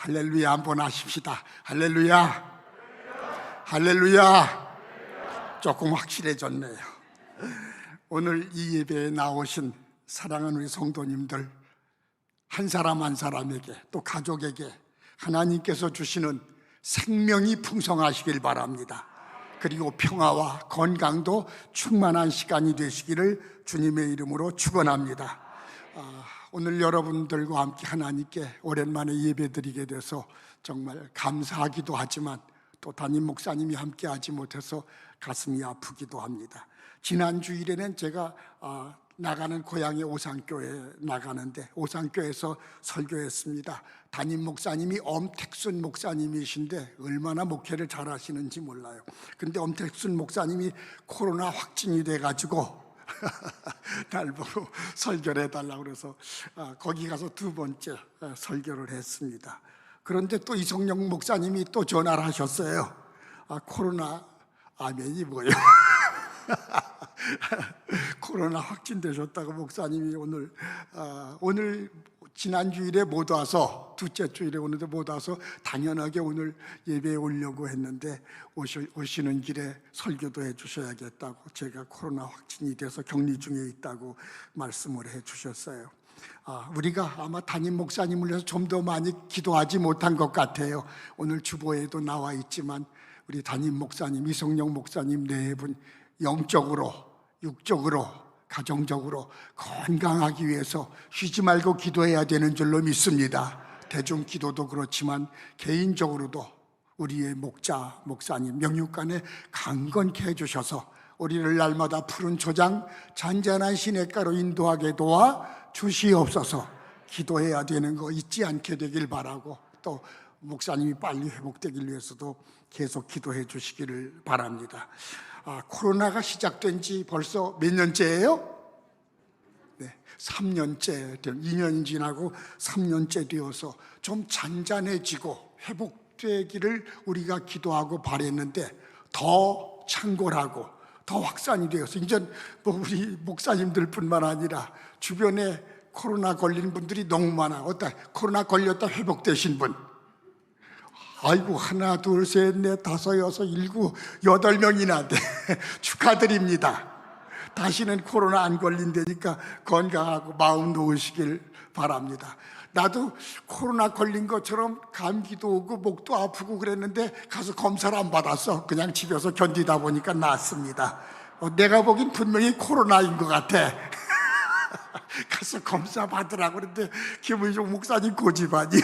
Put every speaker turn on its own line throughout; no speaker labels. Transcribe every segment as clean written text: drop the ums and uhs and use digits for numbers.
할렐루야 한번 하십시다. 할렐루야. 할렐루야. 조금 확실해졌네요. 오늘 이 예배에 나오신 사랑하는 우리 성도님들, 한 사람 한 사람에게 또 가족에게 하나님께서 주시는 생명이 풍성하시길 바랍니다. 그리고 평화와 건강도 충만한 시간이 되시기를 주님의 이름으로 축원합니다. 오늘 여러분들과 함께 하나님께 오랜만에 예배드리게 돼서 정말 감사하기도 하지만 또 담임 목사님이 함께 하지 못해서 가슴이 아프기도 합니다. 지난 주일에는 제가 나가는 고향의 오산교회에 나가는데 오산교회에서 설교했습니다. 담임 목사님이 엄택순 목사님이신데 얼마나 목회를 잘하시는지 몰라요. 근데 엄택순 목사님이 코로나 확진이 돼가지고 날 보고 설교를 해달라고 그래서 거기 가서 두 번째 설교를 했습니다. 그런데 또 이성영 목사님이 또 전화를 하셨어요. 코로나 아멘이 뭐예요? 코로나 확진되셨다고 목사님이 오늘 지난 주일에 못 와서 둘째 주일에 오늘도 못 와서 당연하게 오늘 예배에 오려고 했는데 오시는 길에 설교도 해 주셔야겠다고 제가 코로나 확진이 돼서 격리 중에 있다고 말씀을 해 주셨어요. 우리가 아마 담임 목사님을 위해서 좀 더 많이 기도하지 못한 것 같아요. 오늘 주보에도 나와 있지만 우리 담임 목사님, 이성영 목사님 네 분 영적으로, 육적으로, 가정적으로 건강하기 위해서 쉬지 말고 기도해야 되는 줄로 믿습니다. 대중 기도도 그렇지만 개인적으로도 우리의 목사님, 명육관에 강건케 해주셔서 우리를 날마다 푸른 초장, 잔잔한 시냇가로 인도하게 도와 주시옵소서. 기도해야 되는 거 잊지 않게 되길 바라고 또 목사님이 빨리 회복되길 위해서도 계속 기도해 주시기를 바랍니다. 코로나가 시작된 지 벌써 몇 년째예요? 네, 3년째, 2년 지나고 3년째 되어서 좀 잔잔해지고 회복되기를 우리가 기도하고 바랬는데 더 창궐하고 더 확산이 되어서 이제 우리 목사님들 뿐만 아니라 주변에 코로나 걸린 분들이 너무 많아. 코로나 걸렸다 회복되신 분, 아이고 하나 둘 셋 넷 다섯 여섯 일곱 8명이나 돼. 축하드립니다. 다시는 코로나 안 걸린다니까 건강하고 마음 놓으시길 바랍니다. 나도 코로나 걸린 것처럼 감기도 오고 목도 아프고 그랬는데 가서 검사를 안 받았어. 그냥 집에서 견디다 보니까 낫습니다. 내가 보긴 분명히 코로나인 것 같아. 가서 검사 받으라고 그랬는데 김의종 목사님 고집하니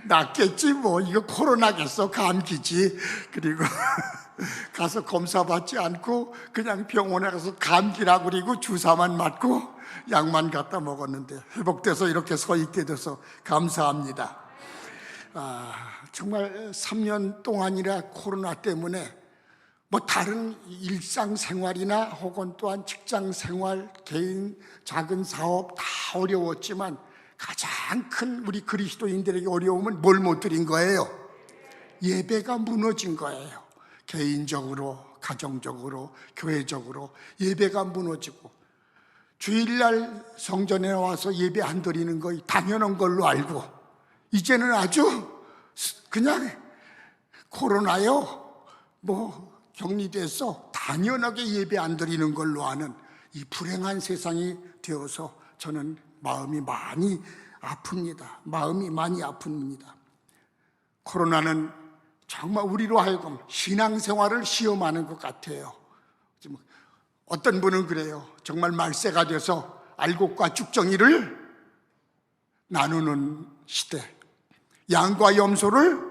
낫겠지 뭐, 이거 코로나겠어, 감기지. 그리고 가서 검사 받지 않고 그냥 병원에 가서 감기라고 그리고 주사만 맞고 약만 갖다 먹었는데 회복돼서 이렇게 서 있게 돼서 감사합니다. 정말 3년 동안이라 코로나 때문에 뭐 다른 일상생활이나 혹은 또한 직장생활, 개인 작은 사업 다 어려웠지만 가장 큰 우리 그리스도인들에게 어려움은 뭘 못 드린 거예요? 예배가 무너진 거예요. 개인적으로, 가정적으로, 교회적으로 예배가 무너지고 주일날 성전에 와서 예배 안 드리는 거 당연한 걸로 알고 이제는 아주 그냥 코로나요 뭐 격리돼서 당연하게 예배 안 드리는 걸로 아는 이 불행한 세상이 되어서 저는 마음이 많이 아픕니다. 마음이 많이 아픕니다. 코로나는 정말 우리로 하여금 신앙생활을 시험하는 것 같아요. 어떤 분은 그래요. 정말 말세가 돼서 알곡과 쭉정이를 나누는 시대, 양과 염소를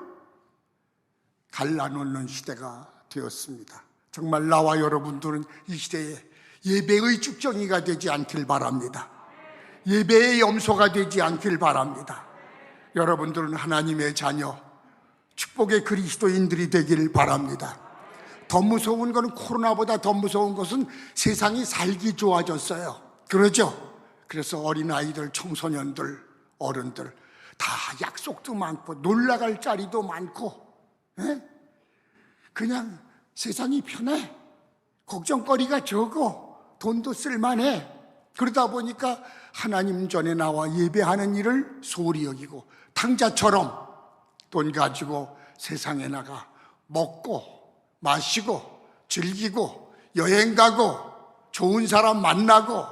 갈라놓는 시대가 되었습니다. 정말 나와 여러분들은 이 시대에 예배의 쭉정이가 되지 않길 바랍니다. 예배의 염소가 되지 않길 바랍니다. 여러분들은 하나님의 자녀, 축복의 그리스도인들이 되길 바랍니다. 더 무서운 것은 코로나보다 더 무서운 것은 세상이 살기 좋아졌어요. 그러죠? 그래서 어린아이들, 청소년들, 어른들 다 약속도 많고 놀러갈 자리도 많고 그냥 세상이 편해. 걱정거리가 적어. 돈도 쓸만해. 그러다 보니까 하나님 전에 나와 예배하는 일을 소홀히 여기고 탕자처럼 돈 가지고 세상에 나가 먹고 마시고 즐기고 여행 가고 좋은 사람 만나고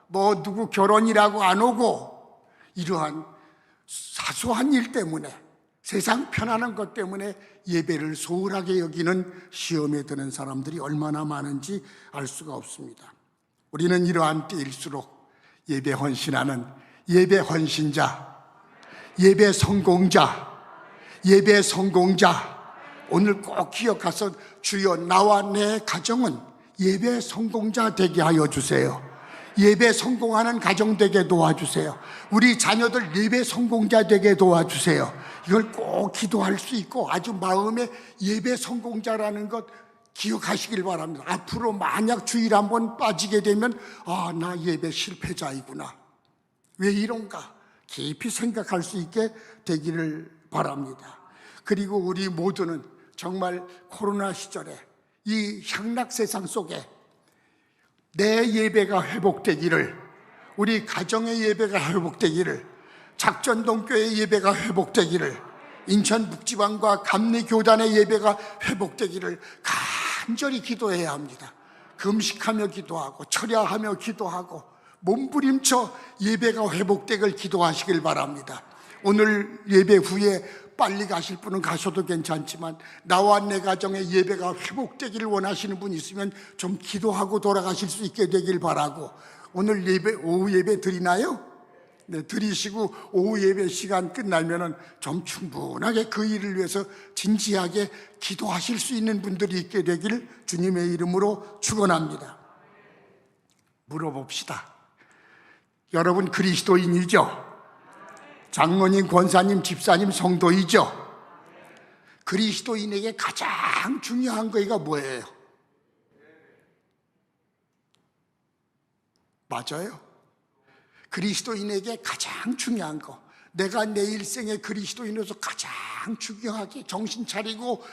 뭐 누구 결혼이라고 안 오고 이러한 사소한 일 때문에 세상 편안한 것 때문에 예배를 소홀하게 여기는 시험에 드는 사람들이 얼마나 많은지 알 수가 없습니다. 우리는 이러한 때일수록 예배 헌신하는 예배 헌신자, 예배 성공자, 예배 성공자 오늘 꼭 기억해서 주여 나와 내 가정은 예배 성공자 되게 하여 주세요. 예배 성공하는 가정 되게 도와주세요. 우리 자녀들 예배 성공자 되게 도와주세요. 이걸 꼭 기도할 수 있고 아주 마음에 예배 성공자라는 것 기억하시길 바랍니다. 앞으로 만약 주일 한번 빠지게 되면 나 예배 실패자이구나. 왜 이런가? 깊이 생각할 수 있게 되기를 바랍니다. 그리고 우리 모두는 정말 코로나 시절에 이 향락 세상 속에 내 예배가 회복되기를, 우리 가정의 예배가 회복되기를, 작전동교회 예배가 회복되기를, 인천 묵지방과 감리교단의 예배가 회복되기를 간절히 기도해야 합니다. 금식하며 기도하고 철야하며 기도하고 몸부림쳐 예배가 회복되길 기도하시길 바랍니다. 오늘 예배 후에 빨리 가실 분은 가셔도 괜찮지만 나와 내 가정의 예배가 회복되기를 원하시는 분이 있으면 좀 기도하고 돌아가실 수 있게 되길 바라고, 오늘 예배 오후 예배 드리나요? 네, 드리시고 오후 예배 시간 끝나면은 좀 충분하게 그 일을 위해서 진지하게 기도하실 수 있는 분들이 있게 되기를 주님의 이름으로 축원합니다. 물어봅시다. 여러분 그리스도인이죠? 장로님, 권사님, 집사님, 성도이죠? 그리스도인에게 가장 중요한 거가 뭐예요? 맞아요. 그리스도인에게 가장 중요한 거, 내가 내 일생에 그리스도인으로서 가장 중요하게 정신 차리고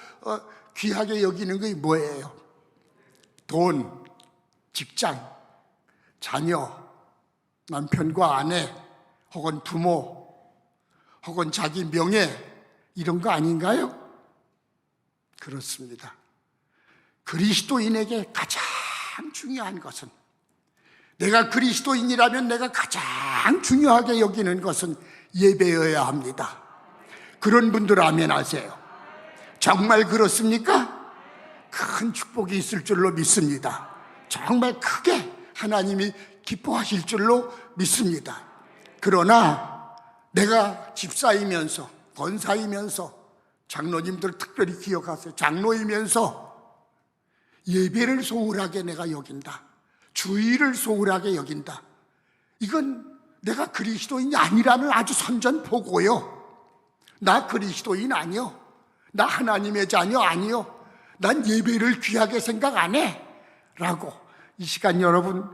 귀하게 여기는 게 뭐예요? 돈, 직장, 자녀, 남편과 아내, 혹은 부모, 혹은 자기 명예, 이런 거 아닌가요? 그렇습니다. 그리스도인에게 가장 중요한 것은, 내가 그리스도인이라면 내가 가장 중요하게 여기는 것은 예배여야 합니다. 그런 분들 아멘 하세요. 정말 그렇습니까? 큰 축복이 있을 줄로 믿습니다. 정말 크게 하나님이 기뻐하실 줄로 믿습니다. 그러나 내가 집사이면서, 권사이면서, 장로님들 특별히 기억하세요. 장로이면서 예배를 소홀하게 내가 여긴다, 주의를 소홀하게 여긴다, 이건 내가 그리스도인이 아니라는 아주 선전포고요. 나 그리스도인 아니요, 나 하나님의 자녀 아니요, 난 예배를 귀하게 생각 안 해 라고. 이 시간 여러분,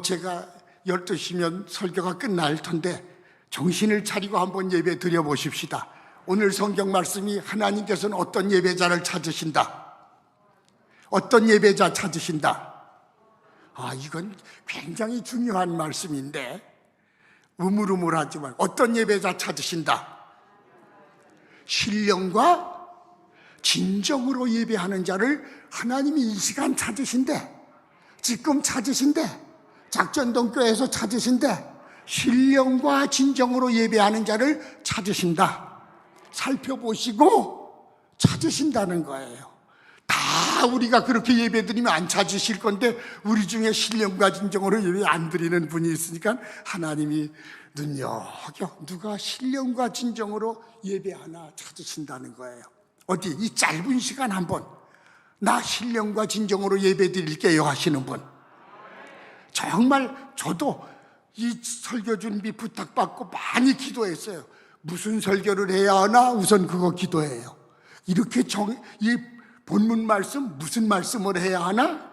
제가 12시면 설교가 끝날 텐데 정신을 차리고 한번 예배 드려보십시다. 오늘 성경 말씀이 하나님께서는 어떤 예배자를 찾으신다, 어떤 예배자 찾으신다. 이건 굉장히 중요한 말씀인데 우물우물하지만 어떤 예배자 찾으신다? 신령과 진정으로 예배하는 자를 하나님이 이 시간 찾으신대. 지금 찾으신대. 작전동교회에서 찾으신대. 신령과 진정으로 예배하는 자를 찾으신다. 살펴보시고 찾으신다는 거예요. 다 우리가 그렇게 예배드리면 안 찾으실 건데 우리 중에 신령과 진정으로 예배 안 드리는 분이 있으니까 하나님이 눈여겨 누가 신령과 진정으로 예배하나 찾으신다는 거예요. 어디 이 짧은 시간 한번 나 신령과 진정으로 예배 드릴게요 하시는 분. 정말 저도 이 설교 준비 부탁받고 많이 기도했어요. 무슨 설교를 해야 하나 우선 그거 기도해요. 이렇게 이 본문 말씀 무슨 말씀을 해야 하나?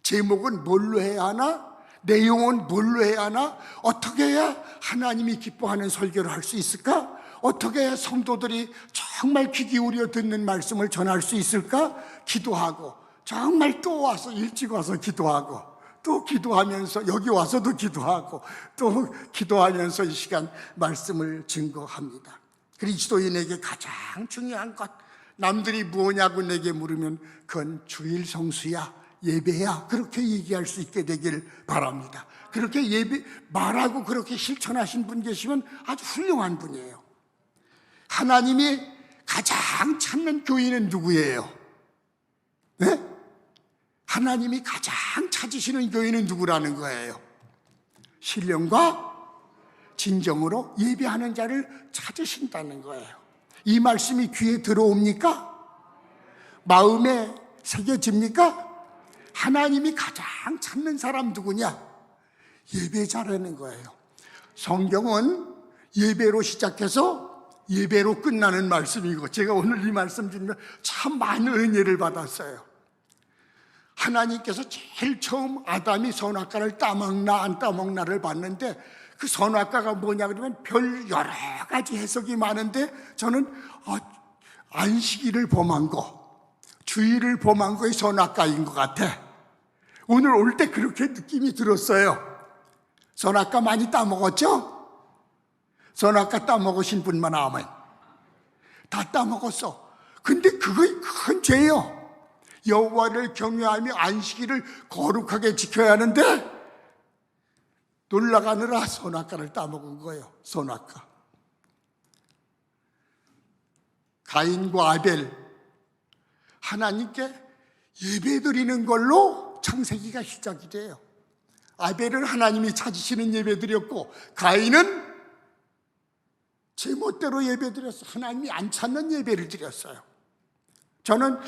제목은 뭘로 해야 하나? 내용은 뭘로 해야 하나? 어떻게 해야 하나님이 기뻐하는 설교를 할 수 있을까? 어떻게 해야 성도들이 정말 귀 기울여 듣는 말씀을 전할 수 있을까? 기도하고 정말 또 와서 일찍 와서 기도하고 또 기도하면서 여기 와서도 기도하고 또 기도하면서 이 시간 말씀을 증거합니다. 그리스도인에게 가장 중요한 것, 남들이 뭐냐고 내게 물으면 그건 주일 성수야, 예배야, 그렇게 얘기할 수 있게 되길 바랍니다. 그렇게 예배 말하고 그렇게 실천하신 분 계시면 아주 훌륭한 분이에요. 하나님이 가장 찾는 교인은 누구예요? 네? 하나님이 가장 찾으시는 교인은 누구라는 거예요? 신령과 진정으로 예배하는 자를 찾으신다는 거예요. 이 말씀이 귀에 들어옵니까? 마음에 새겨집니까? 하나님이 가장 찾는 사람 누구냐? 예배자라는 거예요. 성경은 예배로 시작해서 예배로 끝나는 말씀이고, 제가 오늘 이 말씀 드리면 참 많은 은혜를 받았어요. 하나님께서 제일 처음 아담이 선악과를 따먹나 안 따먹나를 봤는데, 그 선악과가 뭐냐 그러면 별 여러 가지 해석이 많은데, 저는 안식일을 범한 거, 주일을 범한 거의 선악과인 것 같아. 오늘 올 때 그렇게 느낌이 들었어요. 선악과 많이 따먹었죠? 선악과 따먹으신 분만 아멘. 다 따먹었어. 근데 그거 큰 죄예요. 여호와를 경외하며 안식일을 거룩하게 지켜야 하는데 놀라가느라 선악과를 따먹은 거예요. 선악과. 가인과 아벨, 하나님께 예배드리는 걸로 창세기가 시작이 돼요. 아벨은 하나님이 찾으시는 예배드렸고, 가인은 제멋대로 예배드렸어요. 하나님이 안 찾는 예배를 드렸어요. 저는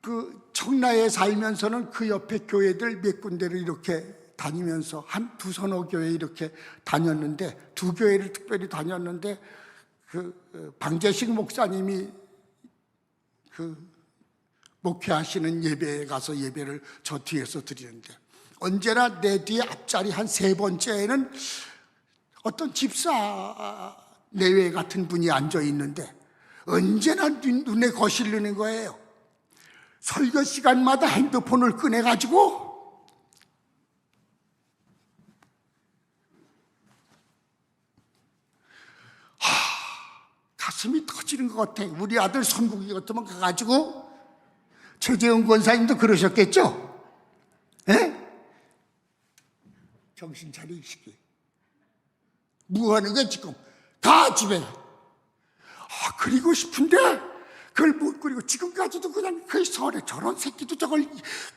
그 청라에 살면서는 그 옆에 교회들 몇 군데를 이렇게 다니면서 두 서너 교회 이렇게 다녔는데, 두 교회를 특별히 다녔는데, 그 방재식 목사님이 그 목회하시는 예배에 가서 예배를 저 뒤에서 드리는데, 언제나 내 뒤에 앞자리 한 세 번째에는 어떤 집사 내외 같은 분이 앉아 있는데 언제나 눈에 거슬리는 거예요. 설교 시간마다 핸드폰을 꺼내가지고 가슴이 터지는 것 같아. 우리 아들 선국이 같으면 가가지고, 최재형 권사님도 그러셨겠죠? 에? 정신 차리시기. 뭐 하는 거야 지금? 가 집에. 그리고 싶은데 그걸 못 그리고 지금까지도 그냥 그 설에 저런 새끼도 저걸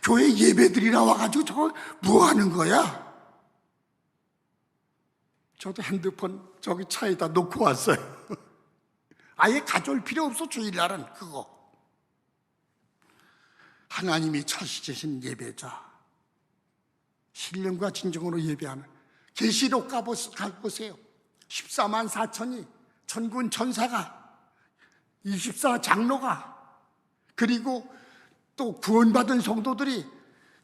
교회 예배드리러 와가지고 저걸 뭐 하는 거야? 저도 핸드폰 저기 차에다 놓고 왔어요. 아예 가져올 필요 없어. 주일날은 그거. 하나님이 찾으신 예배자, 신령과 진정으로 예배하는. 계시록 가보세요. 14만 4천이, 천군 천사가, 24 장로가, 그리고 또 구원받은 성도들이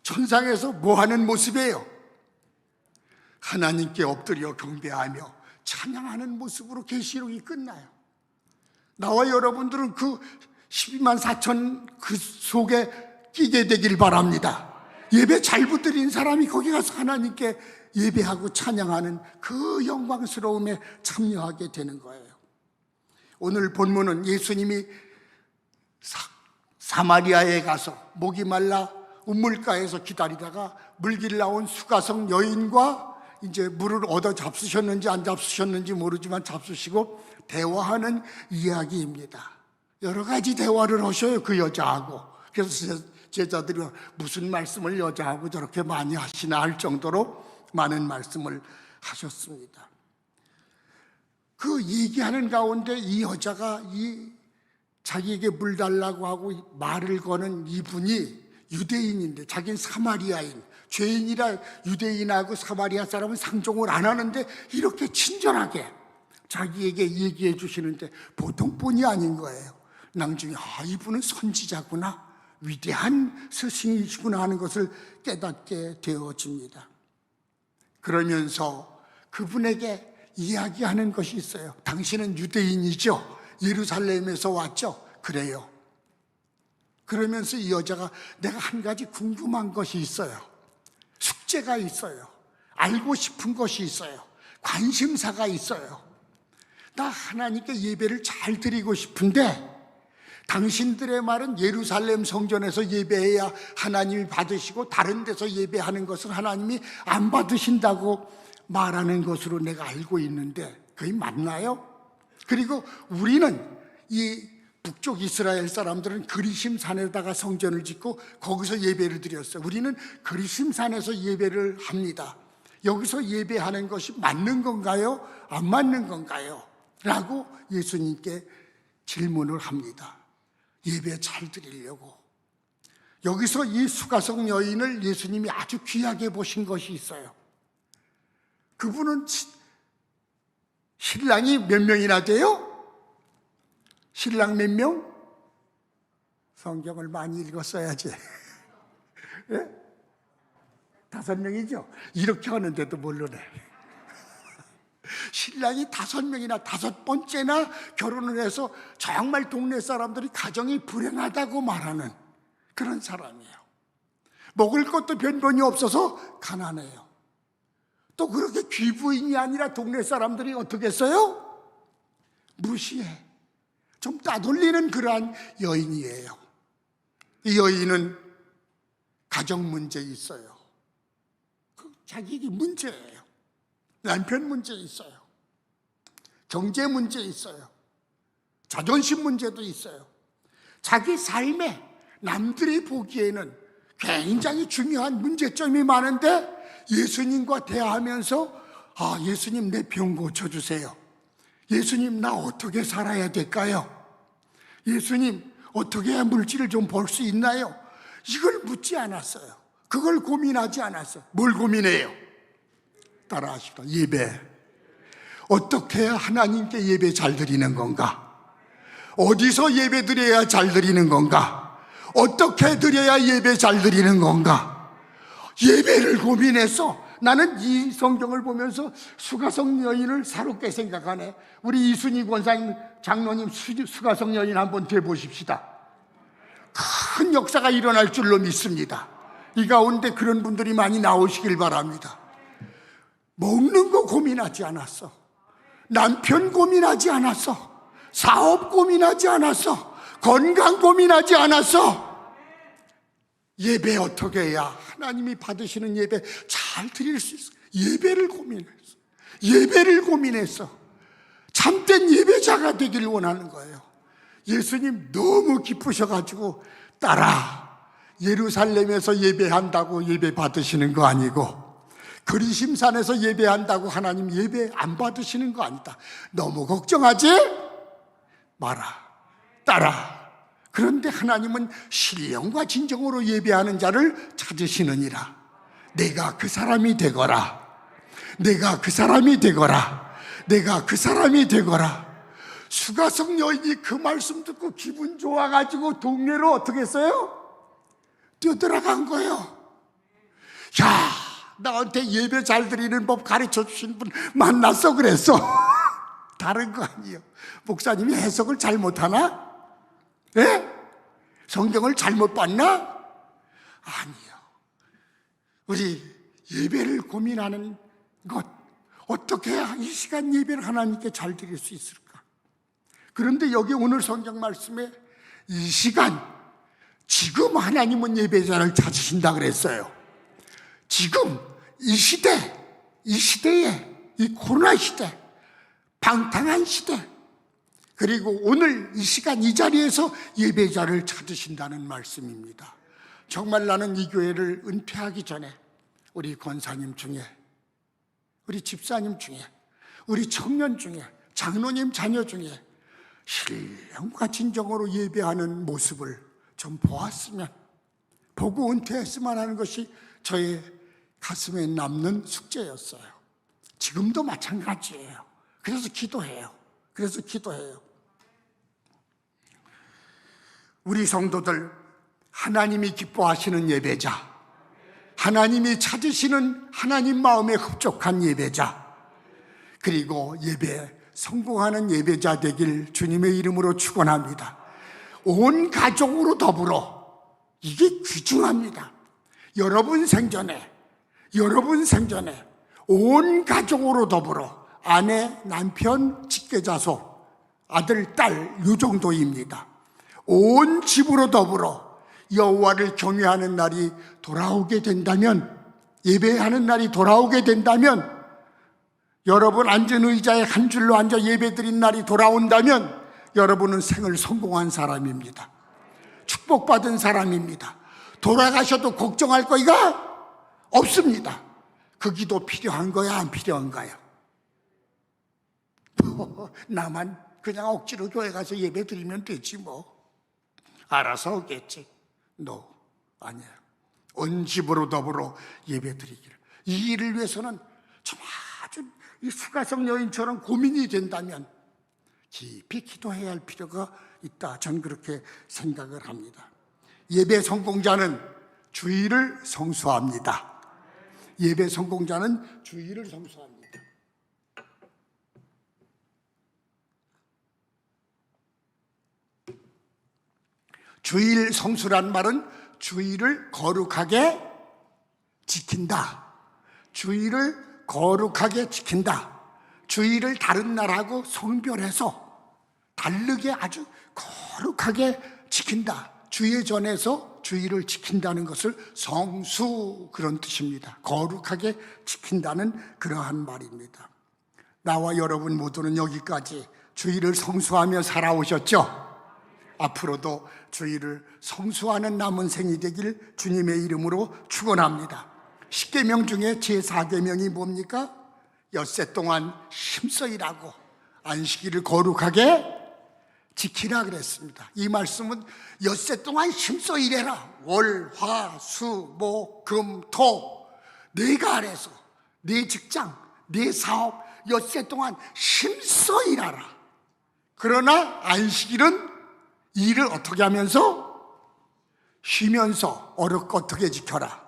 천상에서 뭐하는 모습이에요? 하나님께 엎드려 경배하며 찬양하는 모습으로 계시록이 끝나요. 나와 여러분들은 그 12만 4천 그 속에 끼게 되길 바랍니다. 예배 잘 붙들인 사람이 거기 가서 하나님께 예배하고 찬양하는 그 영광스러움에 참여하게 되는 거예요. 오늘 본문은 예수님이 사마리아에 가서 목이 말라 우물가에서 기다리다가 물길 나온 수가성 여인과 이제 물을 얻어 잡수셨는지 안 잡수셨는지 모르지만 잡수시고 대화하는 이야기입니다. 여러 가지 대화를 하셔요, 그 여자하고. 그래서 제자들이 무슨 말씀을 여자하고 저렇게 많이 하시나 할 정도로 많은 말씀을 하셨습니다. 그 얘기하는 가운데 이 여자가 자기에게 물 달라고 하고 말을 거는 이분이 유대인인데 자기는 사마리아인, 죄인이라 유대인하고 사마리아 사람은 상종을 안 하는데 이렇게 친절하게 자기에게 얘기해 주시는데 보통 분이 아닌 거예요. 나중에 이분은 선지자구나, 위대한 스승이시구나 하는 것을 깨닫게 되어집니다. 그러면서 그분에게 이야기하는 것이 있어요. 당신은 유대인이죠? 예루살렘에서 왔죠? 그래요. 그러면서 이 여자가 내가 한 가지 궁금한 것이 있어요. 숙제가 있어요. 알고 싶은 것이 있어요. 관심사가 있어요. 나 하나님께 예배를 잘 드리고 싶은데 당신들의 말은 예루살렘 성전에서 예배해야 하나님이 받으시고 다른 데서 예배하는 것은 하나님이 안 받으신다고 말하는 것으로 내가 알고 있는데 그게 맞나요? 그리고 우리는 이 북쪽 이스라엘 사람들은 그리심 산에다가 성전을 짓고 거기서 예배를 드렸어요. 우리는 그리심 산에서 예배를 합니다. 여기서 예배하는 것이 맞는 건가요? 안 맞는 건가요? 라고 예수님께 질문을 합니다. 예배 잘 드리려고. 여기서 이 수가성 여인을 예수님이 아주 귀하게 보신 것이 있어요. 그분은 신랑이 몇 명이나 돼요? 신랑 몇 명? 성경을 많이 읽었어야지. 예? 5명이죠? 이렇게 하는데도 모르네. 신랑이 5명이나 5번째나 결혼을 해서 정말 동네 사람들이 가정이 불행하다고 말하는 그런 사람이에요. 먹을 것도 변변이 없어서 가난해요. 또 그렇게 귀부인이 아니라 동네 사람들이 어떻게 했어요? 무시해. 좀 따돌리는 그러한 여인이에요. 이 여인은 가정 문제 있어요. 자기 문제예요. 남편 문제 있어요. 경제 문제 있어요. 자존심 문제도 있어요. 자기 삶에 남들이 보기에는 굉장히 중요한 문제점이 많은데 예수님과 대화하면서 예수님 내 병 고쳐주세요. 예수님 나 어떻게 살아야 될까요? 예수님 어떻게 해야 물질을 좀 벌 수 있나요? 이걸 묻지 않았어요. 그걸 고민하지 않았어요. 뭘 고민해요? 따라하시다. 예배. 어떻게 해야 하나님께 예배 잘 드리는 건가? 어디서 예배 드려야 잘 드리는 건가? 어떻게 드려야 예배 잘 드리는 건가? 예배를 고민해서 나는 이 성경을 보면서 수가성 여인을 새롭게 생각하네. 우리 이순희 권사님 장로님 수가성 여인 한번 돼보십시다. 큰 역사가 일어날 줄로 믿습니다. 이 가운데 그런 분들이 많이 나오시길 바랍니다. 먹는 거 고민하지 않았어. 남편 고민하지 않았어. 사업 고민하지 않았어. 건강 고민하지 않았어. 예배 어떻게 해야 하나님이 받으시는 예배 잘 드릴 수 있어. 예배를 고민했어. 예배를 고민했어. 참된 예배자가 되기를 원하는 거예요. 예수님 너무 기쁘셔가지고 예루살렘에서 예배한다고 예배 받으시는 거 아니고 그리심산에서 예배한다고 하나님 예배 안 받으시는 거 아니다. 너무 걱정하지 마라. 따라. 그런데 하나님은 신령과 진정으로 예배하는 자를 찾으시느니라. 내가 그 사람이 되거라. 내가 그 사람이 되거라. 내가 그 사람이 되거라. 수가성 여인이 그 말씀 듣고 기분 좋아가지고 동네로 어떻게 했어요? 뛰어들어간 거예요. 야, 나한테 예배 잘 드리는 법 가르쳐 주신 분 만났어 그랬어. 다른 거 아니에요. 목사님이 해석을 잘못하나? 예? 성경을 잘못 봤나? 아니요. 우리 예배를 고민하는 것, 어떻게 해야 이 시간 예배를 하나님께 잘 드릴 수 있을까? 그런데 여기 오늘 성경 말씀에 이 시간, 지금 하나님은 예배자를 찾으신다 그랬어요. 지금 이 시대에 이 코로나 시대, 방탕한 시대, 그리고 오늘 이 시간 이 자리에서 예배자를 찾으신다는 말씀입니다. 정말 나는 이 교회를 은퇴하기 전에 우리 권사님 중에, 우리 집사님 중에, 우리 청년 중에, 장로님 자녀 중에 신령과 진정으로 예배하는 모습을 좀 보았으면, 보고 은퇴했으면 하는 것이 저의 가슴에 남는 숙제였어요. 지금도 마찬가지예요. 그래서 기도해요. 우리 성도들, 하나님이 기뻐하시는 예배자, 하나님이 찾으시는 하나님 마음에 흡족한 예배자, 그리고 예배에 성공하는 예배자 되길 주님의 이름으로 축원합니다. 온 가족으로 더불어 이게 귀중합니다. 여러분 생전에 온 가족으로 더불어 아내, 남편, 직계자손, 아들, 딸 이 정도입니다. 온 집으로 더불어 여호와를 경외하는 날이 돌아오게 된다면, 예배하는 날이 돌아오게 된다면, 여러분 앉은 의자에 한 줄로 앉아 예배드린 날이 돌아온다면 여러분은 생을 성공한 사람입니다. 축복받은 사람입니다. 돌아가셔도 걱정할 거이가 없습니다. 그 기도 필요한 거야, 안 필요한가요? 나만 그냥 억지로 교회 가서 예배 드리면 되지 뭐. 알아서 오겠지. 아니에요. 온 집으로 더불어 예배 드리기를. 이 일을 위해서는 좀 아주 이 수가성 여인처럼 고민이 된다면 깊이 기도해야 할 필요가 있다. 전 그렇게 생각을 합니다. 예배 성공자는 주일을 성수합니다. 예배 성공자는 주일을 성수합니다. 주일 성수란 말은 주일을 거룩하게 지킨다. 주일을 거룩하게 지킨다. 주일을 다른 날하고 성별해서 다르게 아주 거룩하게 지킨다. 주의 전에서 주일을 지킨다는 것을 성수, 그런 뜻입니다. 거룩하게 지킨다는 그러한 말입니다. 나와 여러분 모두는 여기까지 주일을 성수하며 살아오셨죠? 앞으로도 주일을 성수하는 남은 생이 되길 주님의 이름으로 축원합니다. 10계명 중에 제4계명이 뭡니까? 엿새 동안 힘써 일하고 안식일을 거룩하게 지키라 그랬습니다. 이 말씀은 엿새 동안 힘써 일해라. 월, 화, 수, 목, 금, 토, 내가 아래서 내 직장, 내 사업 엿새 동안 힘써 일하라. 그러나 안식일은 일을 어떻게 하면서? 쉬면서 어떻게 지켜라?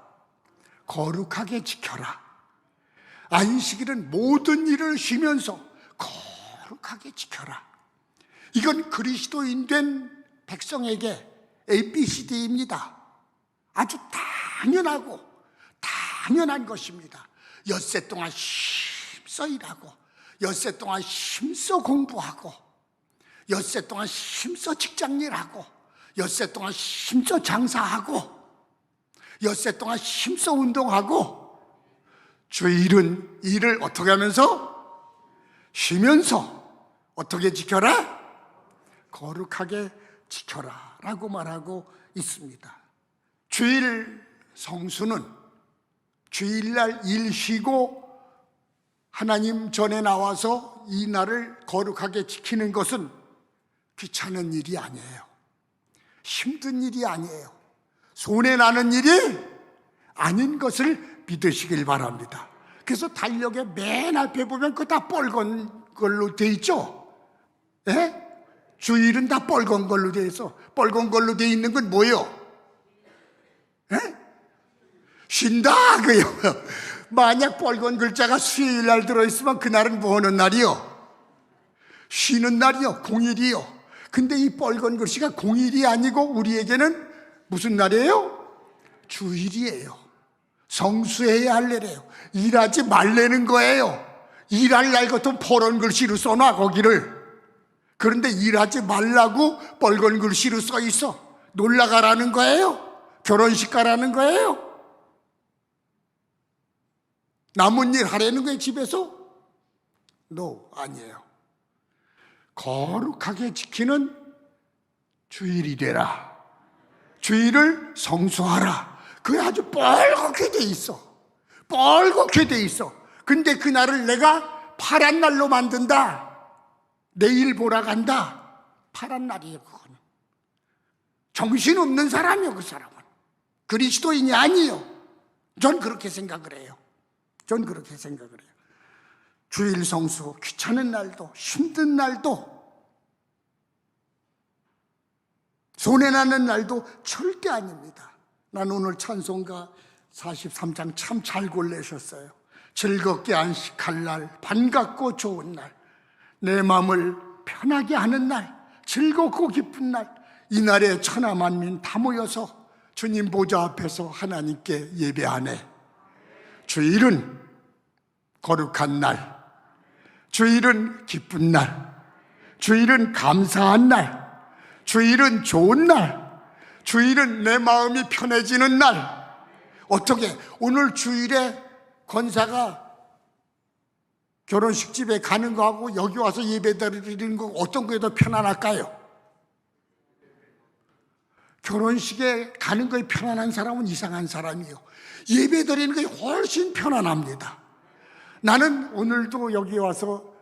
거룩하게 지켜라. 안식일은 모든 일을 쉬면서 거룩하게 지켜라. 이건 그리스도인 된 백성에게 ABCD입니다. 아주 당연한 것입니다. 엿새 동안 힘써 일하고, 엿새 동안 힘써 공부하고, 엿새 동안 힘써 직장일하고, 엿새 동안 힘써 장사하고, 엿새 동안 힘써 운동하고, 주일은 일을 어떻게 하면서? 쉬면서 어떻게 지켜라? 거룩하게 지켜라 라고 말하고 있습니다. 주일 성수는 주일날 일 쉬고 하나님 전에 나와서 이 날을 거룩하게 지키는 것은 귀찮은 일이 아니에요. 힘든 일이 아니에요. 손해나는 일이 아닌 것을 믿으시길 바랍니다. 그래서 달력의 맨 앞에 보면 그거 다 빨간 걸로 돼 있죠? 예? 주일은 다 빨간 걸로 돼 있어. 빨간 걸로 돼 있는 건 뭐예요? 예? 쉰다 그요. 만약 빨간 글자가 수요일 날 들어있으면 그날은 뭐 하는 날이요? 쉬는 날이요. 공휴일이요. 근데 이 빨간 글씨가 공휴일이 아니고 우리에게는 무슨 날이에요? 주일이에요. 성수해야 할 날이에요. 일하지 말라는 거예요. 일할 날 같은 파란 글씨로 써놔 거기를. 그런데 일하지 말라고 빨간 글씨로 써 있어. 놀러 가라는 거예요? 결혼식 가라는 거예요? 남은 일 하라는 거예요 집에서? 아니에요. 거룩하게 지키는 주일이 되라. 주일을 성수하라. 그게 아주 뻘겋게 돼 있어. 뻘겋게 돼 있어. 근데 그날을 내가 파란 날로 만든다. 내일 보러 간다. 파란 날이에요 그거는. 정신없는 사람이요 그 사람은. 그리스도인이 아니에요. 전 그렇게 생각을 해요. 주일 성수, 귀찮은 날도 힘든 날도 손해나는 날도 절대 아닙니다. 난 오늘 찬송가 43장 참 잘 골라셨어요. 즐겁게 안식할 날, 반갑고 좋은 날, 내 마음을 편하게 하는 날, 즐겁고 기쁜 날, 이 날에 천하 만민 다 모여서 주님 보좌 앞에서 하나님께 예배하네. 주일은 거룩한 날, 주일은 기쁜 날, 주일은 감사한 날, 주일은 좋은 날, 주일은 내 마음이 편해지는 날. 어떻게 오늘 주일에 권사가 결혼식 집에 가는 거하고 여기 와서 예배 드리는 거 어떤 게 더 편안할까요? 결혼식에 가는 거에 편안한 사람은 이상한 사람이요. 예배 드리는 게 훨씬 편안합니다. 나는 오늘도 여기 와서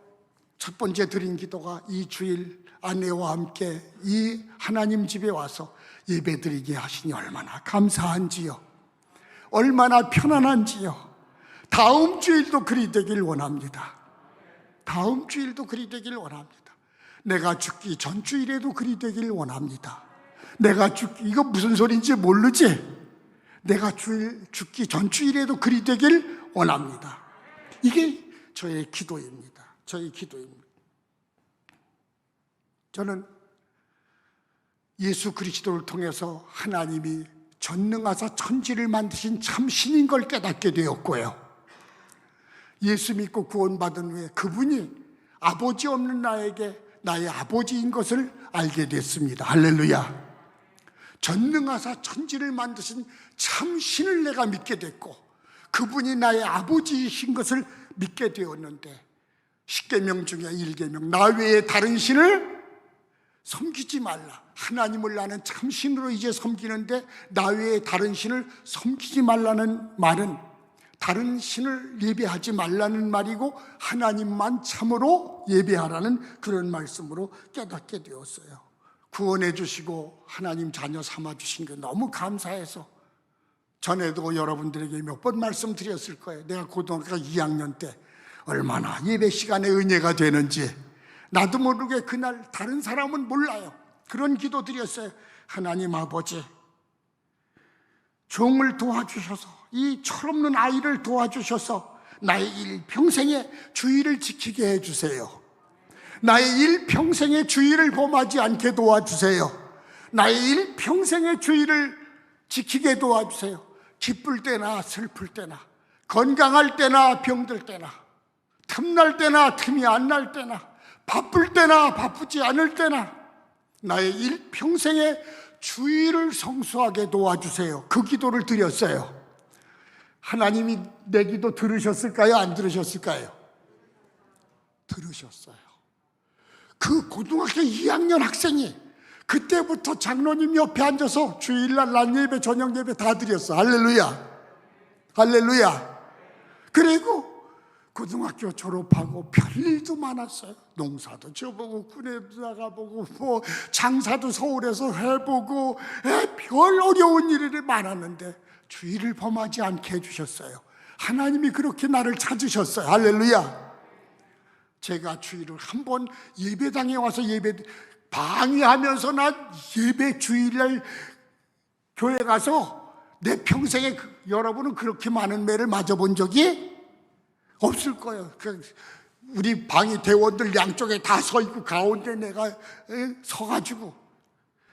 첫 번째 드린 기도가 이 주일 아내와 함께 이 하나님 집에 와서 예배 드리게 하시니 얼마나 감사한지요. 얼마나 편안한지요. 다음 주일도 그리 되길 원합니다. 다음 주일도 그리 되길 원합니다. 내가 죽기 전 주일에도 그리 되길 원합니다. 내가 이거 무슨 소리인지 모르지? 내가 죽기 전 주일에도 그리 되길 원합니다. 이게 저의 기도입니다. 저의 기도입니다. 저는 예수 그리스도를 통해서 하나님이 전능하사 천지를 만드신 참 신인 걸 깨닫게 되었고요. 예수 믿고 구원받은 후에 그분이 아버지 없는 나에게 나의 아버지인 것을 알게 됐습니다. 할렐루야. 전능하사 천지를 만드신 참 신을 내가 믿게 됐고 그분이 나의 아버지이신 것을 믿게 되었는데 10계명 중에 1계명 나 외에 다른 신을 섬기지 말라. 하나님을 나는 참 신으로 이제 섬기는데 나 외에 다른 신을 섬기지 말라는 말은 다른 신을 예배하지 말라는 말이고 하나님만 참으로 예배하라는 그런 말씀으로 깨닫게 되었어요. 구원해 주시고 하나님 자녀 삼아 주신 게 너무 감사해서 전에도 여러분들에게 몇 번 말씀드렸을 거예요. 내가 고등학교 2학년 때 얼마나 예배 시간에 은혜가 되는지 나도 모르게 그날 다른 사람은 몰라요. 그런 기도 드렸어요. 하나님 아버지, 종을 도와주셔서 이 철없는 아이를 도와주셔서 나의 일평생에 주의를 지키게 해주세요. 나의 일평생의 주의를 범하지 않게 도와주세요. 나의 일평생의 주의를 지키게 도와주세요. 기쁠 때나 슬플 때나 건강할 때나 병들 때나 틈날 때나 틈이 안 날 때나 바쁠 때나 바쁘지 않을 때나 나의 일평생의 주의를 성수하게 도와주세요. 그 기도를 드렸어요. 하나님이 내 기도 들으셨을까요? 안 들으셨을까요? 들으셨어요. 그 고등학교 2학년 학생이 그때부터 장로님 옆에 앉아서 주일날 낮예배 저녁예배 다 드렸어. 할렐루야. 할렐루야. 그리고 고등학교 졸업하고 별일도 많았어요. 농사도 지어보고 군에도 나가보고 뭐 장사도 서울에서 해보고 별 어려운 일이 많았는데 주의를 범하지 않게 해주셨어요. 하나님이 그렇게 나를 찾으셨어요. 할렐루야. 제가 주일을 한번 예배당에 와서 예배 방해하면서 나 예배 주일날 교회 가서 내 평생에 여러분은 그렇게 많은 매를 맞아본 적이 없을 거예요. 우리 방위 대원들 양쪽에 다 서 있고 가운데 내가 서가지고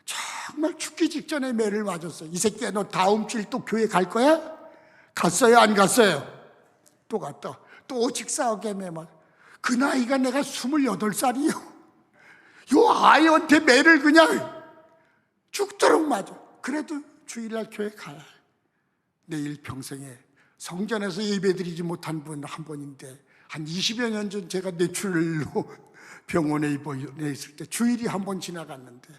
정말 죽기 직전에 매를 맞았어요. 이 새끼야 너 다음 주일 또 교회 갈 거야? 갔어요? 안 갔어요? 또 갔다. 또 직사하게 매 맞아. 그 나이가 내가 28살이요. 요 아이한테 매를 그냥 죽도록 맞아. 그래도 주일날 교회 가야 해. 내 일평생에 성전에서 예배드리지 못한 분 한 번인데 한 20여 년 전 제가 뇌출로 병원에 입원해 있을 때 주일이 한 번 지나갔는데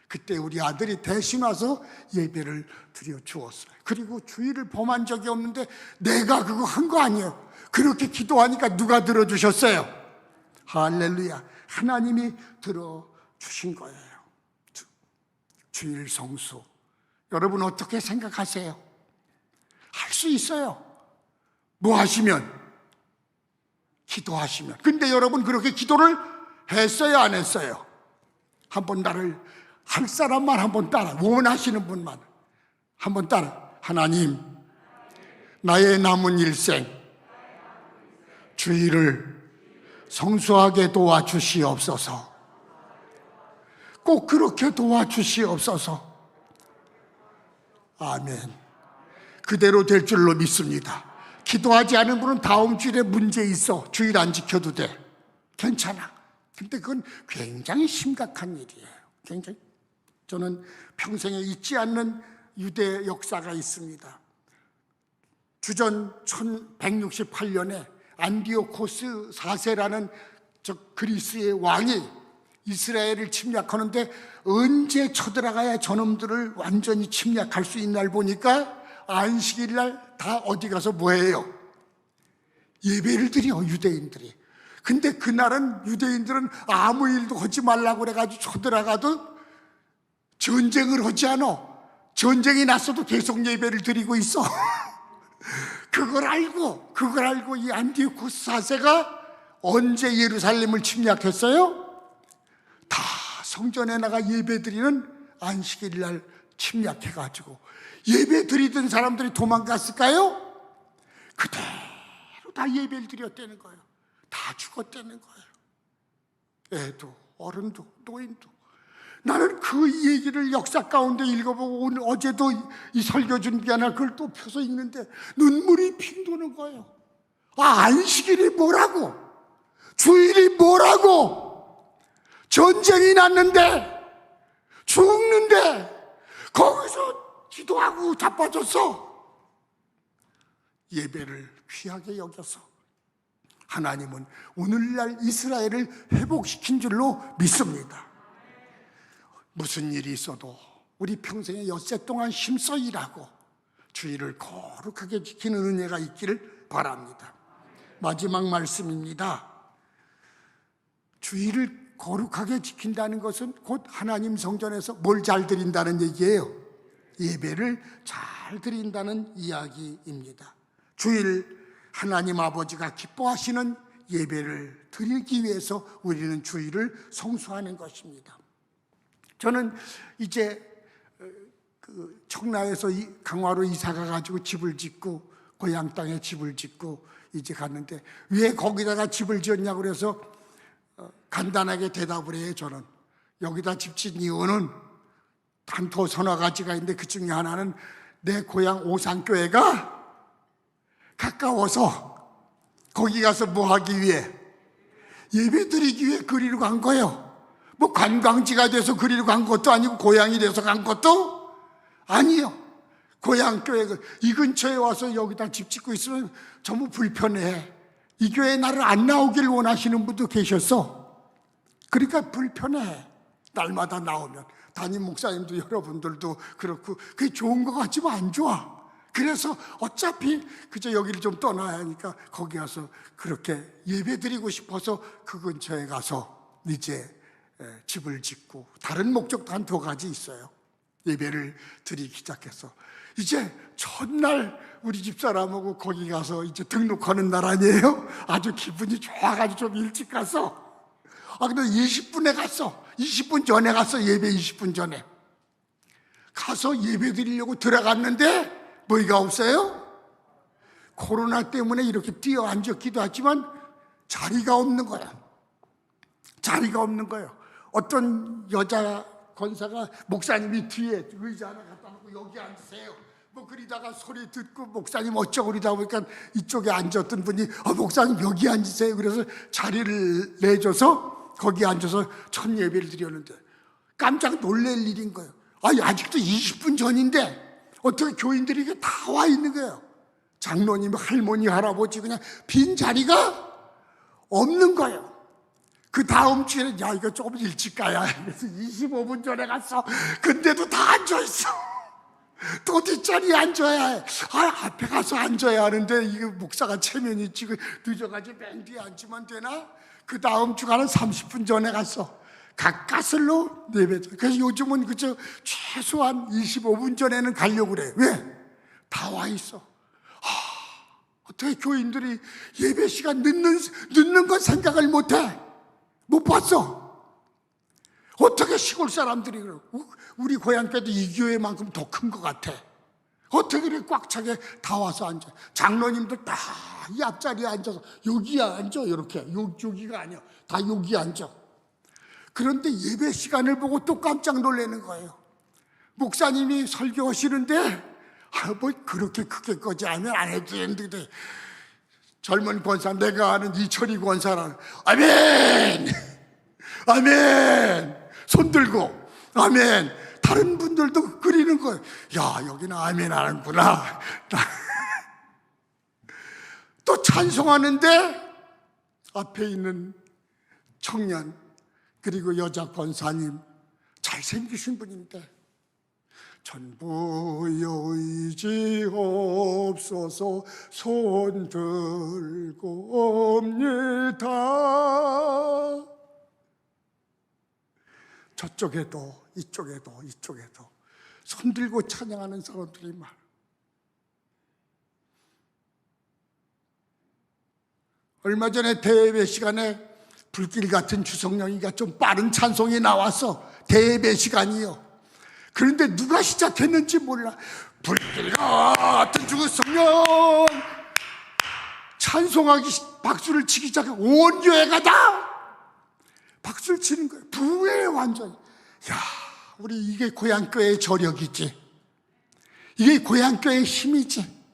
그때 우리 아들이 대신 와서 예배를 드려 주었어요. 그리고 주일을 범한 적이 없는데 내가 그거 한 거 아니에요. 그렇게 기도하니까 누가 들어주셨어요? 할렐루야. 하나님이 들어주신 거예요. 주일 성수. 여러분 어떻게 생각하세요? 할 수 있어요. 뭐 하시면? 기도하시면. 근데 여러분 그렇게 기도를 했어요? 안 했어요? 한번 나를 할 사람만 한번 따라, 원하시는 분만 한번 따라. 하나님, 나의 남은 일생 주일을 성수하게 도와주시옵소서. 꼭 그렇게 도와주시옵소서. 아멘. 그대로 될 줄로 믿습니다. 기도하지 않은 분은 다음 주일에 문제 있어. 주일 안 지켜도 돼. 괜찮아. 근데 그건 굉장히 심각한 일이에요. 굉장히. 저는 평생에 잊지 않는 유대 역사가 있습니다. 주전 1168년에 안디오코스 4세라는 저 그리스의 왕이 이스라엘을 침략하는데 언제 쳐들어가야 저놈들을 완전히 침략할 수 있는 날 보니까 안식일 날 다 어디 가서 뭐해요? 예배를 드려, 유대인들이. 근데 그날은 유대인들은 아무 일도 하지 말라고 그래가지고 쳐들어가도 전쟁을 하지 않아. 전쟁이 났어도 계속 예배를 드리고 있어. 그걸 알고 이 안디오코스 4세가 언제 예루살렘을 침략했어요? 다 성전에 나가 예배 드리는 안식일 날 침략해가지고 예배 드리던 사람들이 도망갔을까요? 그대로 다 예배를 드렸다는 거예요. 다 죽었다는 거예요. 애도 어른도 노인도. 나는 그 얘기를 역사 가운데 읽어보고 오늘 어제도 이 설교 준비하나 그걸 또 펴서 읽는데 눈물이 핑 도는 거예요. 안식일이 뭐라고? 주일이 뭐라고? 전쟁이 났는데 죽는데 거기서 기도하고 자빠졌어. 예배를 귀하게 여겨서 하나님은 오늘날 이스라엘을 회복시킨 줄로 믿습니다. 무슨 일이 있어도 우리 평생에 엿새 동안 힘써 일하고 주일을 거룩하게 지키는 은혜가 있기를 바랍니다. 마지막 말씀입니다. 주일을 거룩하게 지킨다는 것은 곧 하나님 성전에서 뭘 잘 드린다는 얘기예요. 예배를 잘 드린다는 이야기입니다. 주일 하나님 아버지가 기뻐하시는 예배를 드리기 위해서 우리는 주일을 성수하는 것입니다. 저는 이제 그 청라에서 강화로 이사가 가지고 집을 짓고 고향 땅에 집을 짓고 이제 갔는데 왜 거기다가 집을 지었냐고 그래서 간단하게 대답을 해요. 저는 여기다 집 짓는 이유는 단토 서너 가지가 있는데 그 중에 하나는 내 고향 오산교회가 가까워서 거기 가서 뭐 하기 위해? 예배 드리기 위해 그리로 간 거예요. 뭐 관광지가 돼서 그리로 간 것도 아니고 고향이 돼서 간 것도 아니에요. 고향 교회가 이 근처에 와서 여기다 집 짓고 있으면 전부 불편해. 이 교회에 나를 안 나오길 원하시는 분도 계셨어. 그러니까 불편해. 날마다 나오면. 담임 목사님도 여러분들도 그렇고 그게 좋은 것 같지만 안 좋아. 그래서 어차피 그저 여기를 좀 떠나야 하니까 거기 가서 그렇게 예배 드리고 싶어서 그 근처에 가서 이제 집을 짓고 다른 목적도 한 두 가지 있어요. 예배를 드리기 시작해서 이제 첫날 우리 집사람하고 거기 가서 이제 등록하는 날 아니에요? 아주 기분이 좋아가지고 좀 일찍 가서 근데 20분에 갔어. 20분 전에 갔어. 예배 20분 전에 가서 예배 드리려고 들어갔는데 뭐가 없어요? 코로나 때문에 이렇게 뛰어 앉았기도 하지만 자리가 없는 거야. 자리가 없는 거예요. 어떤 여자 권사가 목사님이 뒤에 의자 하나 갖다 놓고 여기 앉으세요. 뭐 그러다가 소리 듣고 목사님 어쩌고 그러다 보니까 이쪽에 앉았던 분이 목사님 여기 앉으세요. 그래서 자리를 내줘서 거기 앉아서 첫 예배를 드렸는데 깜짝 놀랄 일인 거예요. 아직도 20분 전인데 어떻게 교인들이 이게 다 와 있는 거예요. 장로님, 할머니, 할아버지 그냥 빈 자리가 없는 거예요. 그 다음 주에는 이거 조금 일찍 가야 해. 그래서 25분 전에 갔어. 근데도 다 앉아있어. 또 뒷자리에 앉아야 해. 앞에 가서 앉아야 하는데 이게 목사가 체면이 지금 늦어가지고 맨 뒤에 앉으면 되나? 그 다음 주가는 30분 전에 갔어. 가까슬로 예배. 그래서 요즘은 그저 최소한 25분 전에는 가려고 그래. 왜? 다 와 있어. 어떻게 교인들이 예배 시간 늦는 건 생각을 못 해? 못 봤어. 어떻게 시골 사람들이 그래? 우리 고향교회도 이 교회만큼 더 큰 것 같아. 어떻게 그렇게 꽉 차게 다 와서 앉아? 장로님들 다 이 앞자리에 앉아서 여기야 앉아. 이렇게 여기가 아니야. 다 여기 앉아. 그런데 예배 시간을 보고 또 깜짝 놀라는 거예요. 목사님이 설교하시는데 뭐 그렇게 크게까지 아멘 안 해도 되는데, 젊은 권사, 내가 아는 이철희 권사는 아멘, 아멘, 손 들고 아멘. 다른 분들도 그리는 거예요. 야, 여기는 아멘 하는구나. 또 찬송하는데 앞에 있는 청년 그리고 여자 권사님 잘생기신 분인데, 전부여 의지없어서 손 들고 옵니다. 저쪽에도 이쪽에도 손 들고 찬양하는 사람들이 많아. 얼마 전에 대예배 시간에 불길 같은 주성령이가 좀 빠른 찬송이 나와서 대예배 시간이요. 그런데 누가 시작했는지 몰라. 불길 같은 주성령 찬송하기 박수를 치기 시작해. 온 교회가 다 박수를 치는 거예요. 부흥회 완전히. 야, 우리 이게 고향교회의 저력이지. 이게 고향교회의 힘이지.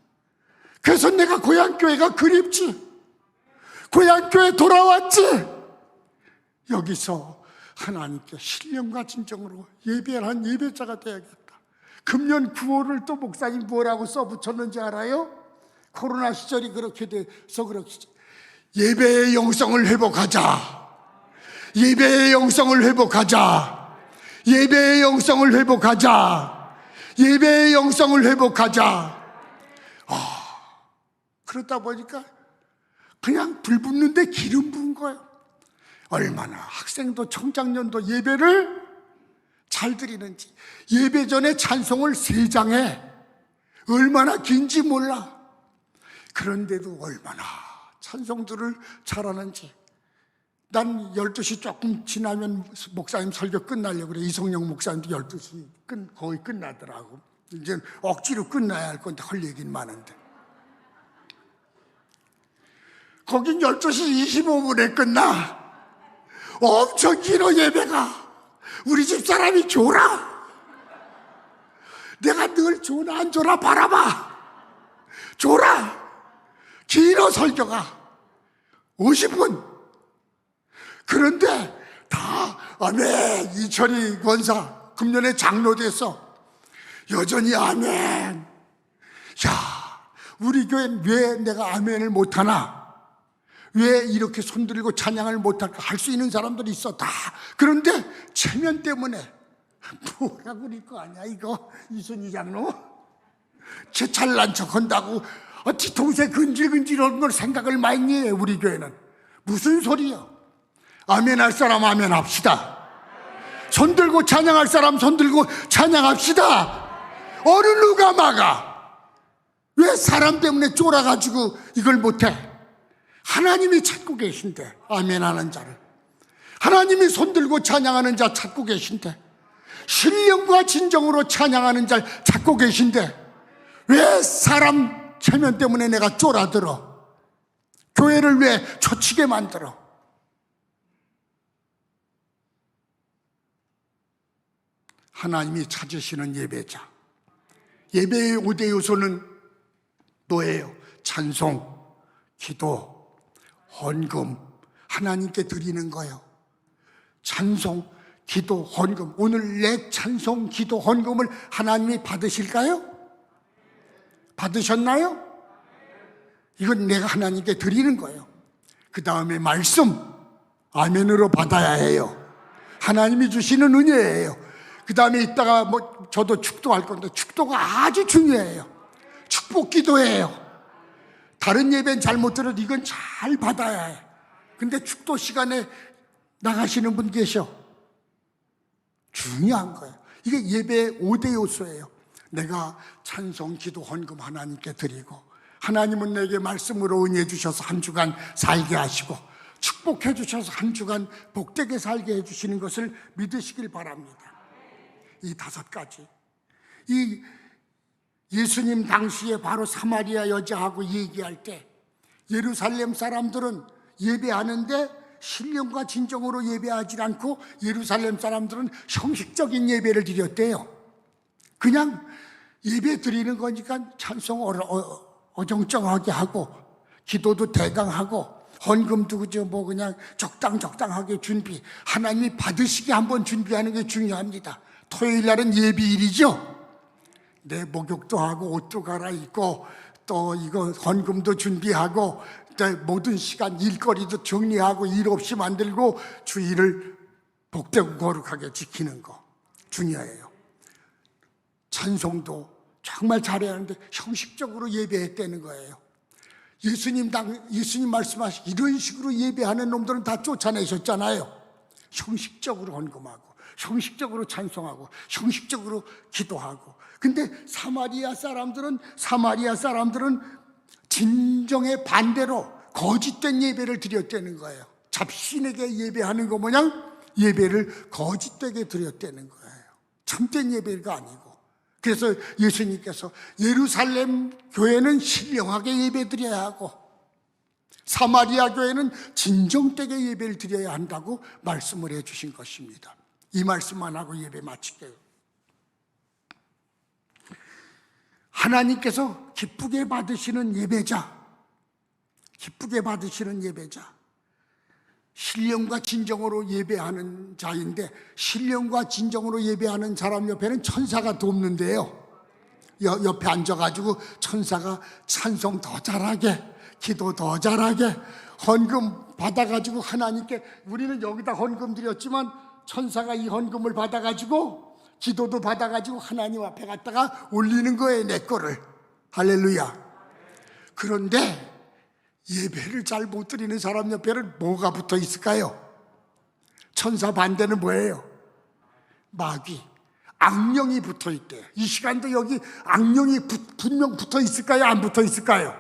그래서 내가 고향교회가 그립지. 고향교회 돌아왔지. 여기서 하나님께 신령과 진정으로 예배한 예배자가 되어야겠다. 금년 9월을 또 목사님 뭐라고 써붙였는지 알아요? 코로나 시절이 그렇게 돼서 그렇지. 예배의 영성을 회복하자. 예배의 영성을 회복하자. 예배의 영성을 회복하자. 예배의 영성을 회복하자. 그러다 보니까 그냥 불 붙는데 기름 부은 거예요. 얼마나 학생도 청장년도 예배를 잘 드리는지. 예배 전에 찬송을 3장에 얼마나 긴지 몰라. 그런데도 얼마나 찬송들을 잘하는지. 난 12시 조금 지나면 목사님 설교 끝나려고 그래. 이성영 목사님도 12시 거의 끝나더라고. 이제 억지로 끝나야 할 건데 할 얘기는 많은데. 거긴 12시 25분에 끝나. 엄청 길어 예배가. 우리 집 사람이 줘라. 내가 늘 줘나 안 줘나 바라봐. 줘라. 길어 설교가 50분. 그런데 다 아멘. 이철희 권사 금년에 장로 돼서 여전히 아멘. 야, 우리 교회는 왜 내가 아멘을 못하나? 왜 이렇게 손들고 찬양을 못할까? 할 수 있는 사람들이 있어 다. 그런데 체면 때문에 뭐라고 그럴 거 아니야 이거. 이순희 장로 제 잘난 척 한다고 뒤통수에 근질근질한 걸 생각을 많이 해. 우리 교회는 무슨 소리야. 아멘 할 사람 아멘 합시다. 손 들고 찬양할 사람 손 들고 찬양합시다. 어느 누가 막아? 왜 사람 때문에 쫄아가지고 이걸 못해? 하나님이 찾고 계신데, 아멘 하는 자를. 하나님이 손들고 찬양하는 자 찾고 계신데, 신령과 진정으로 찬양하는 자를 찾고 계신데, 왜 사람 체면 때문에 내가 쫄아들어? 교회를 왜 초치게 만들어? 하나님이 찾으시는 예배자. 예배의 5대 요소는 뭐예요? 찬송, 기도, 헌금. 하나님께 드리는 거예요. 찬송, 기도, 헌금. 오늘 내 찬송, 기도, 헌금을 하나님이 받으실까요? 받으셨나요? 이건 내가 하나님께 드리는 거예요. 그 다음에 말씀, 아멘으로 받아야 해요. 하나님이 주시는 은혜예요. 그 다음에 이따가 저도 축도할 건데 축도가 아주 중요해요. 축복 기도예요. 다른 예배는 잘 못 들어도 이건 잘 받아야 해. 근데 축도 시간에 나가시는 분 계셔. 중요한 거예요. 이게 예배의 5대 요소예요. 내가 찬송, 기도, 헌금 하나님께 드리고, 하나님은 내게 말씀으로 은혜 주셔서 한 주간 살게 하시고, 축복해 주셔서 한 주간 복되게 살게 해주시는 것을 믿으시길 바랍니다. 이 5가지. 이 예수님 당시에 바로 사마리아 여자하고 얘기할 때 예루살렘 사람들은 예배하는데 신령과 진정으로 예배하지 않고 예루살렘 사람들은 형식적인 예배를 드렸대요. 그냥 예배 드리는 거니까 찬송 어정쩡하게 하고, 기도도 대강하고, 헌금도 그저 뭐 그냥 적당하게 준비, 하나님이 받으시게 한번 준비하는 게 중요합니다. 토요일 날은 예비일이죠. 내 목욕도 하고 옷도 갈아입고 또 이거 헌금도 준비하고 모든 시간 일거리도 정리하고 일 없이 만들고 주일을 복되고 거룩하게 지키는 거 중요해요. 찬송도 정말 잘해야 하는데 형식적으로 예배했다는 거예요. 예수님 말씀하신 이런 식으로 예배하는 놈들은 다 쫓아내셨잖아요. 형식적으로 헌금하고 형식적으로 찬송하고 형식적으로 기도하고. 근데 사마리아 사람들은 진정의 반대로 거짓된 예배를 드렸다는 거예요. 잡신에게 예배하는 거 모양 예배를 거짓되게 드렸다는 거예요. 참된 예배가 아니고. 그래서 예수님께서 예루살렘 교회는 신령하게 예배 드려야 하고 사마리아 교회는 진정되게 예배를 드려야 한다고 말씀을 해 주신 것입니다. 이 말씀만 하고 예배 마칠게요. 하나님께서 기쁘게 받으시는 예배자, 신령과 진정으로 예배하는 자인데, 신령과 진정으로 예배하는 사람 옆에는 천사가 돕는데요. 옆에 앉아가지고 천사가 찬송 더 잘하게, 기도 더 잘하게, 헌금 받아가지고 하나님께, 우리는 여기다 헌금 드렸지만 천사가 이 헌금을 받아가지고 기도도 받아가지고 하나님 앞에 갖다가 올리는 거예요, 내 거를. 할렐루야. 그런데 예배를 잘 못 드리는 사람 옆에는 뭐가 붙어 있을까요? 천사 반대는 뭐예요? 마귀, 악령이 붙어 있대요. 이 시간도 여기 악령이 분명 붙어 있을까요? 안 붙어 있을까요?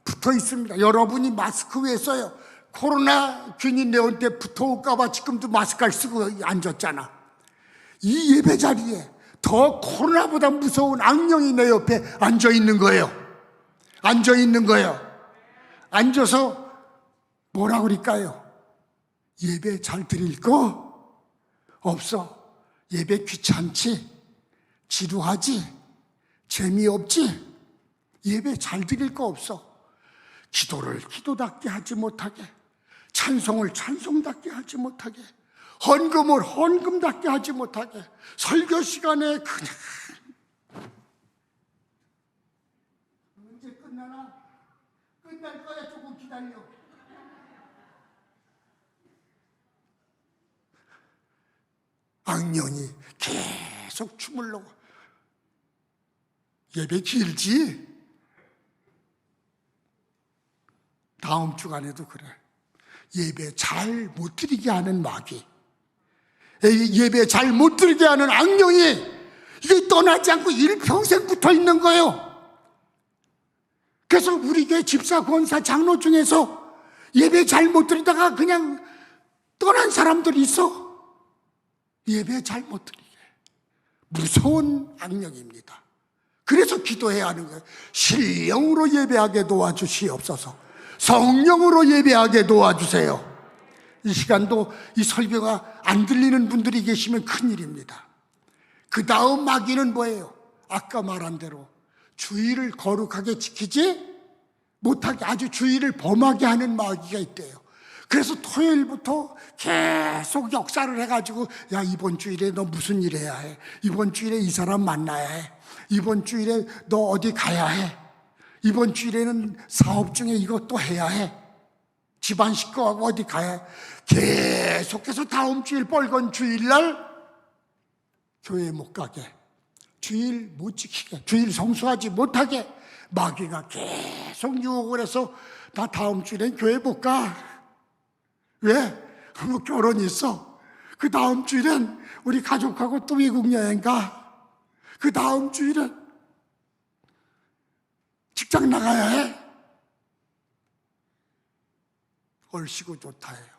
붙어 있습니다. 여러분이 마스크 왜 써요? 코로나 균이 내올 때 붙어올까봐 지금도 마스크를 쓰고 앉았잖아. 이 예배 자리에 더 코로나보다 무서운 악령이 내 옆에 앉아 있는 거예요. 앉아서 뭐라 그럴까요? 예배 잘 드릴 거 없어. 예배 귀찮지? 지루하지? 재미없지? 예배 잘 드릴 거 없어. 기도를 기도답게 하지 못하게, 찬송을 찬송답게 하지 못하게, 헌금을 헌금답게 하지 못하게, 설교 시간에 그냥 언제 끝나나? 끝날 거야, 조금 기다려. 악령이 계속 주물러고. 예배 길지? 다음 주간에도 그래. 예배 잘 못 드리게 하는 마귀, 예배 잘 못 드리게 하는 악령이 이게 떠나지 않고 일평생 붙어 있는 거예요. 그래서 우리 교회 집사, 권사, 장로 중에서 예배 잘 못 드리다가 그냥 떠난 사람들이 있어. 예배 잘 못 드리게. 무서운 악령입니다. 그래서 기도해야 하는 거예요. 신령으로 예배하게 도와주시옵소서. 성령으로 예배하게 도와주세요. 이 시간도 이 설교가 안 들리는 분들이 계시면 큰일입니다. 그 다음 마귀는 뭐예요? 아까 말한 대로 주의를 거룩하게 지키지 못하게, 아주 주의를 범하게 하는 마귀가 있대요. 그래서 토요일부터 계속 역사를 해가지고, 야, 이번 주일에 너 무슨 일 해야 해? 이번 주일에 이 사람 만나야 해? 이번 주일에 너 어디 가야 해? 이번 주일에는 사업 중에 이것도 해야 해? 집안 식구하고 어디 가야 해? 계속해서 다음 주일 빨간 주일날 교회 못 가게, 주일 못 지키게, 주일 성수하지 못하게 마귀가 계속 유혹을 해서 나 다음 주일엔 교회 못 가. 왜? 뭐 결혼 있어. 그 다음 주일엔 우리 가족하고 또 외국 여행 가. 그 다음 주일엔 직장 나가야 해. 얼씨구 좋다예요.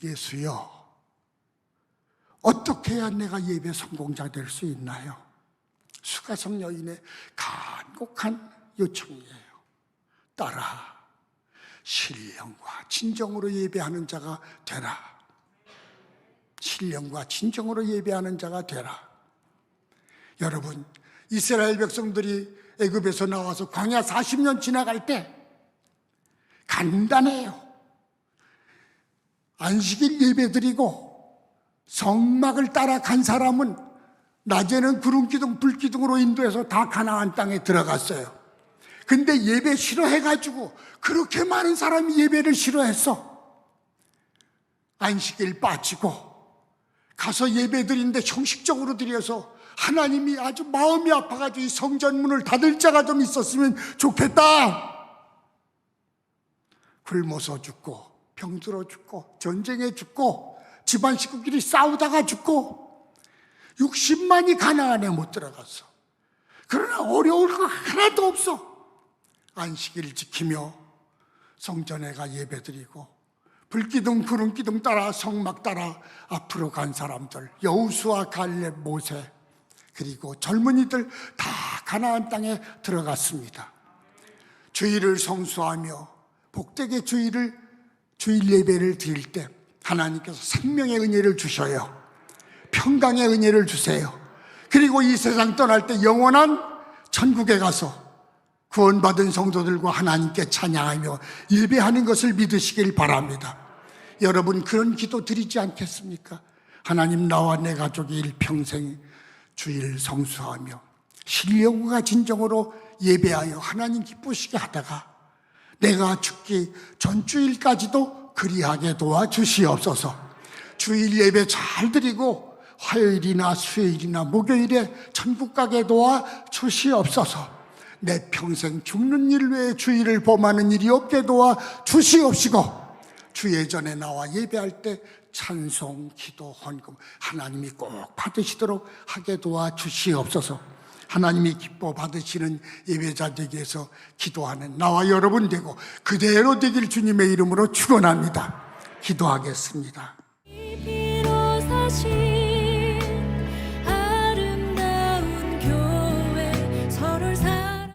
예수여, 어떻게 해야 내가 예배 성공자 될 수 있나요? 수가성 여인의 간곡한 요청이에요. 따라 신령과 진정으로 예배하는 자가 되라. 신령과 진정으로 예배하는 자가 되라. 여러분, 이스라엘 백성들이 애굽에서 나와서 광야 40년 지나갈 때 간단해요. 안식일 예배드리고 성막을 따라간 사람은 낮에는 구름기둥 불기둥으로 인도해서 다 가나안 땅에 들어갔어요. 근데 예배 싫어해가지고 그렇게 많은 사람이 예배를 싫어했어. 안식일 빠지고 가서 예배드리는데 형식적으로 드려서 하나님이 아주 마음이 아파가지고 이 성전문을 닫을 자가 좀 있었으면 좋겠다. 굶어서 죽고 병들어 죽고 전쟁에 죽고 집안 식구끼리 싸우다가 죽고 60만이 가나안에 못 들어갔어. 그러나 어려울 거 하나도 없어. 안식일을 지키며 성전에 가 예배드리고 불기둥 구름기둥 따라 성막 따라 앞으로 간 사람들, 여호수아 갈렙 모세 그리고 젊은이들 다 가나안 땅에 들어갔습니다. 주일을 성수하며 복되게 주일 예배를 드릴 때 하나님께서 생명의 은혜를 주셔요. 평강의 은혜를 주세요. 그리고 이 세상 떠날 때 영원한 천국에 가서 구원받은 성도들과 하나님께 찬양하며 예배하는 것을 믿으시길 바랍니다. 여러분, 그런 기도 드리지 않겠습니까? 하나님, 나와 내 가족이 일평생 주일 성수하며 신령과 진정으로 예배하여 하나님 기쁘시게 하다가 내가 죽기 전주일까지도 그리하게 도와주시옵소서. 주일 예배 잘 드리고 화요일이나 수요일이나 목요일에 천국 가게 도와주시옵소서. 내 평생 죽는 일 외에 주일을 범하는 일이 없게 도와주시옵시고 주 예전에 나와 예배할 때 찬송, 기도, 헌금 하나님이 꼭 받으시도록 하게 도와주시옵소서. 하나님이 기뻐 받으시는 예배자 되기 위해서 기도하는 나와 여러분 되고 그대로 되길 주님의 이름으로 축원합니다. 기도하겠습니다.